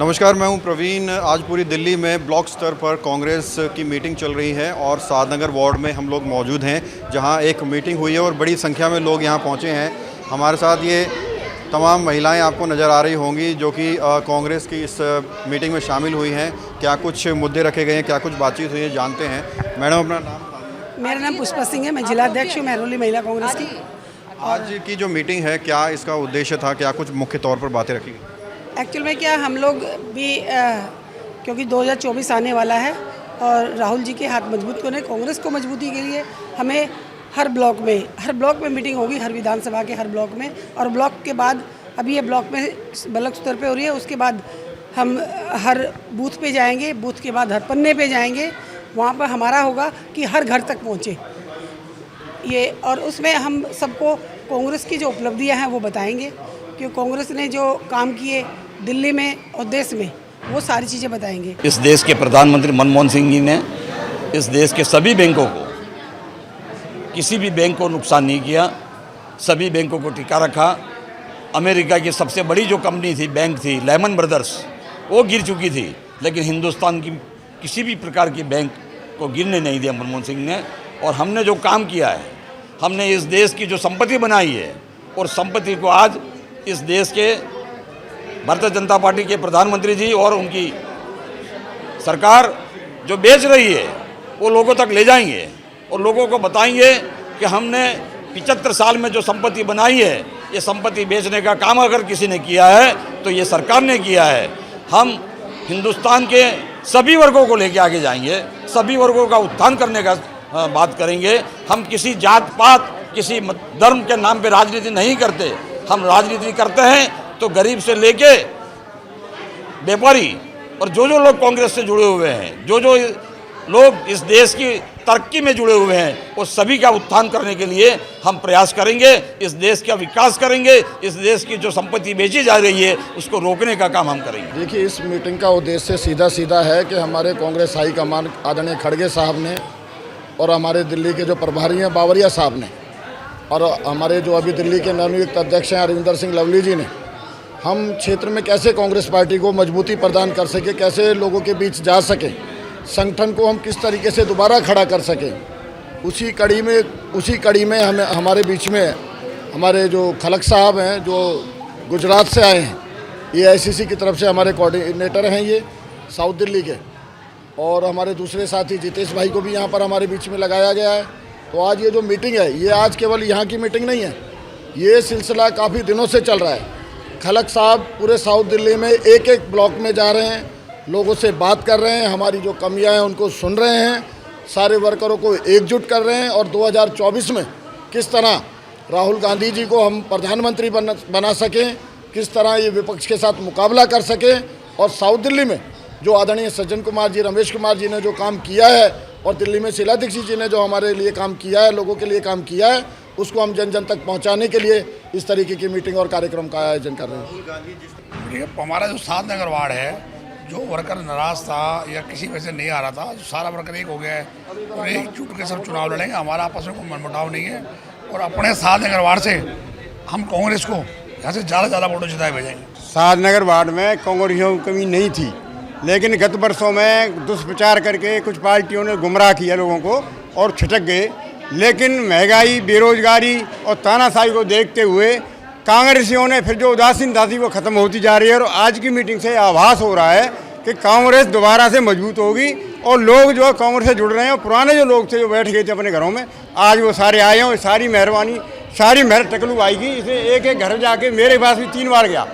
नमस्कार, मैं हूं प्रवीण। आज पूरी दिल्ली में ब्लॉक स्तर पर कांग्रेस की मीटिंग चल रही है और सादनगर वार्ड में हम लोग मौजूद हैं, जहां एक मीटिंग हुई है और बड़ी संख्या में लोग यहां पहुंचे हैं। हमारे साथ ये तमाम महिलाएं आपको नज़र आ रही होंगी जो कि कांग्रेस की इस मीटिंग में शामिल हुई हैं। क्या कुछ मुद्दे रखे गए हैं, क्या कुछ बातचीत हुई है, जानते हैं। मैडम, अपना नाम? मेरा नाम पुष्पा सिंह है, मैं जिलाध्यक्ष हूँ महरौली महिला कांग्रेस की। आज की जो मीटिंग है, क्या इसका उद्देश्य था, क्या कुछ मुख्य तौर पर बातें रखी गई? एक्चुअल में क्या हम लोग भी क्योंकि 2024 आने वाला है और राहुल जी के हाथ मजबूत करने, कांग्रेस को मजबूती के लिए हमें हर ब्लॉक में मीटिंग होगी, हर विधानसभा के हर ब्लॉक में। और ब्लॉक के बाद अभी ये ब्लॉक में ब्लॉक स्तर पे हो रही है, उसके बाद हम हर बूथ पे जाएंगे, बूथ के बाद हर पन्ने पे जाएंगे। वहाँ पर हमारा होगा कि हर घर तक पहुँचे ये, और उसमें हम सबको कांग्रेस की जो उपलब्धियाँ हैं वो बताएंगे कि कांग्रेस ने जो काम किए दिल्ली में और देश में, वो सारी चीज़ें बताएंगे। इस देश के प्रधानमंत्री मनमोहन सिंह जी ने इस देश के सभी बैंकों को, किसी भी बैंक को नुकसान नहीं किया, सभी बैंकों को टिका रखा। अमेरिका की सबसे बड़ी जो कंपनी थी, बैंक थी, लेमन ब्रदर्स, वो गिर चुकी थी, लेकिन हिंदुस्तान की किसी भी प्रकार की बैंक को गिरने नहीं दिया मनमोहन सिंह ने। और हमने जो काम किया है, हमने इस देश की जो संपत्ति बनाई है, और संपत्ति को आज इस देश के भारतीय जनता पार्टी के प्रधानमंत्री जी और उनकी सरकार जो बेच रही है, वो लोगों तक ले जाएंगे और लोगों को बताएंगे कि हमने 75 साल में जो संपत्ति बनाई है, ये संपत्ति बेचने का काम अगर किसी ने किया है तो ये सरकार ने किया है। हम हिंदुस्तान के सभी वर्गों को लेके आगे जाएंगे, सभी वर्गों का उत्थान करने का बात करेंगे। हम किसी जात पात, किसी धर्म के नाम पे राजनीति नहीं करते। हम राजनीति करते हैं तो गरीब से लेके व्यापारी और जो लोग कांग्रेस से जुड़े हुए हैं, जो लोग इस देश की तरक्की में जुड़े हुए हैं, वो सभी का उत्थान करने के लिए हम प्रयास करेंगे। इस देश का विकास करेंगे, इस देश की जो संपत्ति बेची जा रही है उसको रोकने का काम हम करेंगे। देखिए, इस मीटिंग का उद्देश्य सीधा है कि हमारे कांग्रेस हाईकमान आदरणीय खड़गे साहब ने और हमारे दिल्ली के जो प्रभारी हैं बावरिया साहब ने, और हमारे जो अभी दिल्ली के नवनियुक्त अध्यक्ष हैं अरविंदर सिंह लवली जी ने, हम क्षेत्र में कैसे कांग्रेस पार्टी को मजबूती प्रदान कर सके, कैसे लोगों के बीच जा सके, संगठन को हम किस तरीके से दोबारा खड़ा कर सकें, उसी कड़ी में हमें हमारे बीच में हमारे जो खलक साहब हैं, जो गुजरात से आए हैं, AICC की तरफ से हमारे कोऑर्डिनेटर हैं ये साउथ दिल्ली के, और हमारे दूसरे साथी जितेश भाई को भी यहाँ पर हमारे बीच में लगाया गया है। तो आज ये जो मीटिंग है, ये आज केवल यहाँ की मीटिंग नहीं है, ये सिलसिला काफ़ी दिनों से चल रहा है। खलक साहब पूरे साउथ दिल्ली में एक एक ब्लॉक में जा रहे हैं, लोगों से बात कर रहे हैं, हमारी जो कमियां हैं उनको सुन रहे हैं, सारे वर्करों को एकजुट कर रहे हैं, और 2024 में किस तरह राहुल गांधी जी को हम प्रधानमंत्री बना सकें, किस तरह ये विपक्ष के साथ मुकाबला कर सकें। और साउथ दिल्ली में जो आदरणीय सज्जन कुमार जी, रमेश कुमार जी ने जो काम किया है, और दिल्ली में शीला दीक्षित जी ने जो हमारे लिए काम किया है, लोगों के लिए काम किया है, उसको हम जन जन तक पहुंचाने के लिए इस तरीके की मीटिंग और कार्यक्रम का आयोजन कर रहे हैं। हमारा जो सादनगर वार्ड है, जो वर्कर नाराज था या किसी वजह से नहीं आ रहा था, सारा वर्कर एक हो गया है और एकजुट के सब चुनाव लड़ेंगे। हमारा आपस में कोई मनमुटाव नहीं है, और अपने सादनगर वार्ड से हम कांग्रेस को यहाँ से ज़्यादा वोटों जिताए भेजेंगे। सादनगर वार्ड में कांग्रेसियों की कमी नहीं थी, लेकिन गत वर्षों में दुष्प्रचार करके कुछ पार्टियों ने गुमराह किया लोगों को और छिटक गए। लेकिन महंगाई, बेरोजगारी और तानाशाही को देखते हुए कांग्रेसियों ने फिर जो उदासीनता थी वो खत्म होती जा रही है। और आज की मीटिंग से आभास हो रहा है कि कांग्रेस दोबारा से मजबूत होगी, और लोग जो कांग्रेस से जुड़ रहे हैं, और पुराने जो लोग थे जो बैठ गए थे अपने घरों में, आज वो सारे आए हैं। सारी मेहरबानी, सारी मेहर टकलू आएगी। इसे एक एक घर जाके, मेरे पास भी 3 बार गया,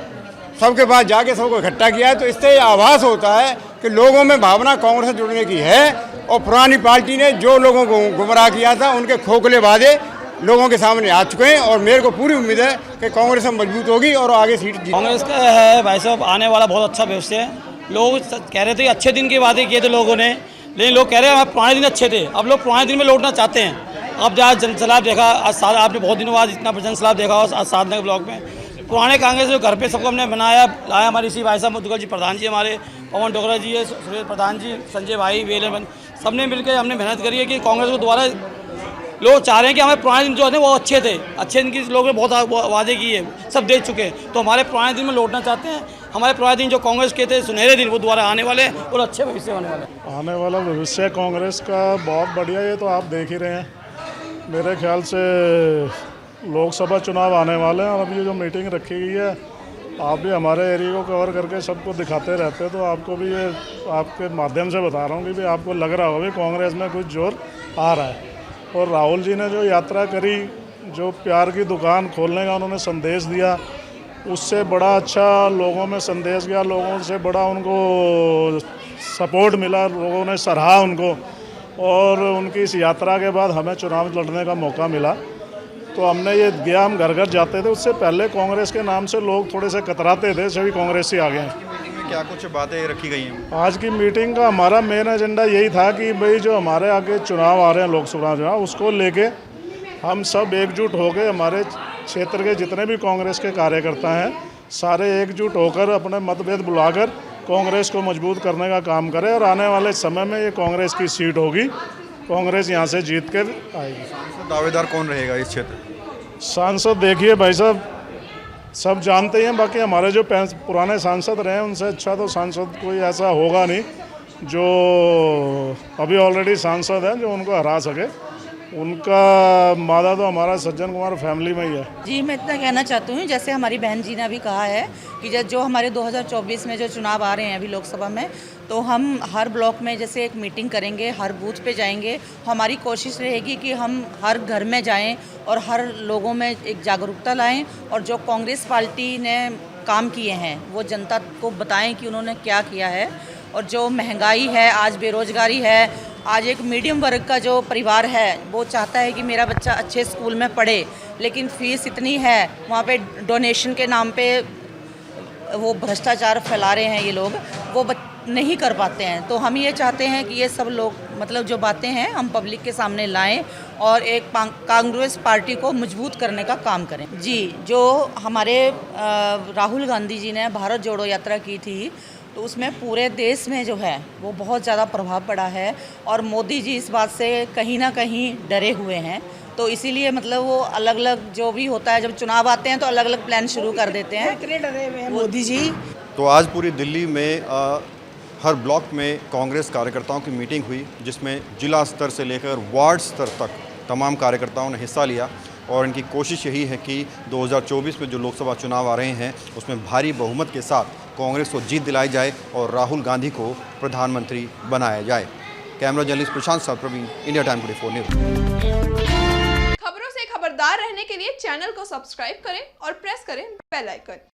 सबके पास जाके सबको इकट्ठा किया है। तो इससे आभास होता है कि लोगों में भावना कांग्रेस से जुड़ने की है, और पुरानी पार्टी ने जो लोगों को गुमराह किया था, उनके खोखले वादे लोगों के सामने आ चुके हैं। और मेरे को पूरी उम्मीद है कि कांग्रेस मजबूत होगी और आगे सीट जीत। कांग्रेस का है भाई साहब, आने वाला बहुत अच्छा भविष्य है। लोग कह रहे थे अच्छे दिन के वादे किए थे लोगों ने, लेकिन लोग कह रहे हैं पुराने दिन अच्छे थे। अब लोग पुराने दिन में लौटना चाहते हैं। अब जहाँ जनसैलाब देखा, आज आपने बहुत दिनों बाद इतना जनसैलाब देखा हो आज सादनगर ब्लॉक में। पुराने कांग्रेस जो घर पे सबको हमने बनाया लाया, हमारे इसी भाई साहब मुद्गल जी प्रधान जी, हमारे पवन डोगरा जी है, सुरेश प्रधान जी, संजय भाई, वेलन, सबने मिलकर हमने मेहनत करी है कि कांग्रेस को दोबारा लोग चाह रहे हैं कि हमारे पुराने दिन जो है वो अच्छे दिन की लोगों ने बहुत वादे किए, सब दे चुके हैं, तो हमारे पुराने दिन में लौटना चाहते हैं। हमारे पुराने दिन जो कांग्रेस के थे सुनहरे दिन वो दोबारा आने वाले हैं और अच्छे भविष्य होने वाले हैं। आने वाला भविष्य कांग्रेस का बहुत बढ़िया, ये तो आप देख ही रहे हैं। मेरे ख्याल से लोकसभा चुनाव आने वाले हैं और अब ये जो मीटिंग रखी गई है, आप भी हमारे एरिया को कवर करके सबको दिखाते रहते हैं, तो आपको भी ये आपके माध्यम से बता रहा हूँ कि भी आपको लग रहा होगा भी कांग्रेस में कुछ जोर आ रहा है। और राहुल जी ने जो यात्रा करी, जो प्यार की दुकान खोलने का उन्होंने संदेश दिया, उससे बड़ा अच्छा लोगों में संदेश गया, लोगों से बड़ा उनको सपोर्ट मिला, लोगों ने सराहा उनको, और उनकी इस यात्रा के बाद हमें चुनाव लड़ने का मौका मिला। तो हमने ये गया, हम घर घर जाते थे, उससे पहले कांग्रेस के नाम से लोग थोड़े से कतराते थे, सभी कांग्रेसी आ गए हैं। मीटिंग में क्या कुछ बातें रखी गई हैं? आज की मीटिंग का हमारा मेन एजेंडा यही था कि भाई जो हमारे आगे चुनाव आ रहे हैं, लोकसभा चुनाव, उसको लेके हम सब एकजुट हो गए, हमारे क्षेत्र के जितने भी कांग्रेस के कार्यकर्ता हैं सारे एकजुट होकर अपने मतभेद बुलाकर कांग्रेस को मजबूत करने का काम करें, और आने वाले समय में ये कांग्रेस की सीट होगी, कांग्रेस यहाँ से जीत कर आएगी। दावेदार कौन रहेगा इस क्षेत्र? सांसद देखिए भाई साहब, सब जानते ही हैं, बाकी हमारे जो पुराने सांसद रहे हैं उनसे अच्छा तो सांसद कोई ऐसा होगा नहीं जो अभी ऑलरेडी सांसद हैं जो उनको हरा सके। उनका मादा तो हमारा सज्जन कुमार फैमिली में ही है। जी, मैं इतना कहना चाहती हूँ, जैसे हमारी बहन जी ने अभी कहा है कि जो हमारे 2024 में जो चुनाव आ रहे हैं अभी लोकसभा में, तो हम हर ब्लॉक में जैसे एक मीटिंग करेंगे, हर बूथ पे जाएंगे। हमारी कोशिश रहेगी कि हम हर घर में जाएं और हर लोगों में एक जागरूकता लाएं, और जो कांग्रेस पार्टी ने काम किए हैं वो जनता को बताएं कि उन्होंने क्या किया है। और जो महंगाई है, आज बेरोजगारी है, आज एक मीडियम वर्ग का जो परिवार है वो चाहता है कि मेरा बच्चा अच्छे स्कूल में पढ़े, लेकिन फ़ीस इतनी है, वहाँ पे डोनेशन के नाम पे वो भ्रष्टाचार फैला रहे हैं ये लोग, वो नहीं कर पाते हैं। तो हम ये चाहते हैं कि ये सब लोग मतलब जो बातें हैं हम पब्लिक के सामने लाएं और एक कांग्रेस पार्टी को मजबूत करने का काम करें। जी, जो हमारे राहुल गांधी जी ने भारत जोड़ो यात्रा की थी, तो उसमें पूरे देश में जो है वो बहुत ज़्यादा प्रभाव पड़ा है, और मोदी जी इस बात से कहीं ना कहीं डरे हुए हैं। तो इसीलिए मतलब वो अलग अलग जो भी होता है, जब चुनाव आते हैं तो अलग अलग प्लान शुरू कर देते हैं। इतने डरे हुए हैं मोदी जी। तो आज पूरी दिल्ली में हर ब्लॉक में कांग्रेस कार्यकर्ताओं की मीटिंग हुई, जिसमें जिला स्तर से लेकर वार्ड स्तर तक तमाम कार्यकर्ताओं ने हिस्सा लिया, और इनकी कोशिश यही है कि 2024 में जो लोकसभा चुनाव आ रहे हैं उसमें भारी बहुमत के साथ कांग्रेस को जीत दिलाई जाए और राहुल गांधी को प्रधानमंत्री बनाया जाए। कैमरा जर्नलिस्ट प्रशांत साथ, प्रवीण, इंडिया टाइम 24 न्यूज़। खबरों से खबरदार रहने के लिए चैनल को सब्सक्राइब करें और प्रेस करें बेल आइकन।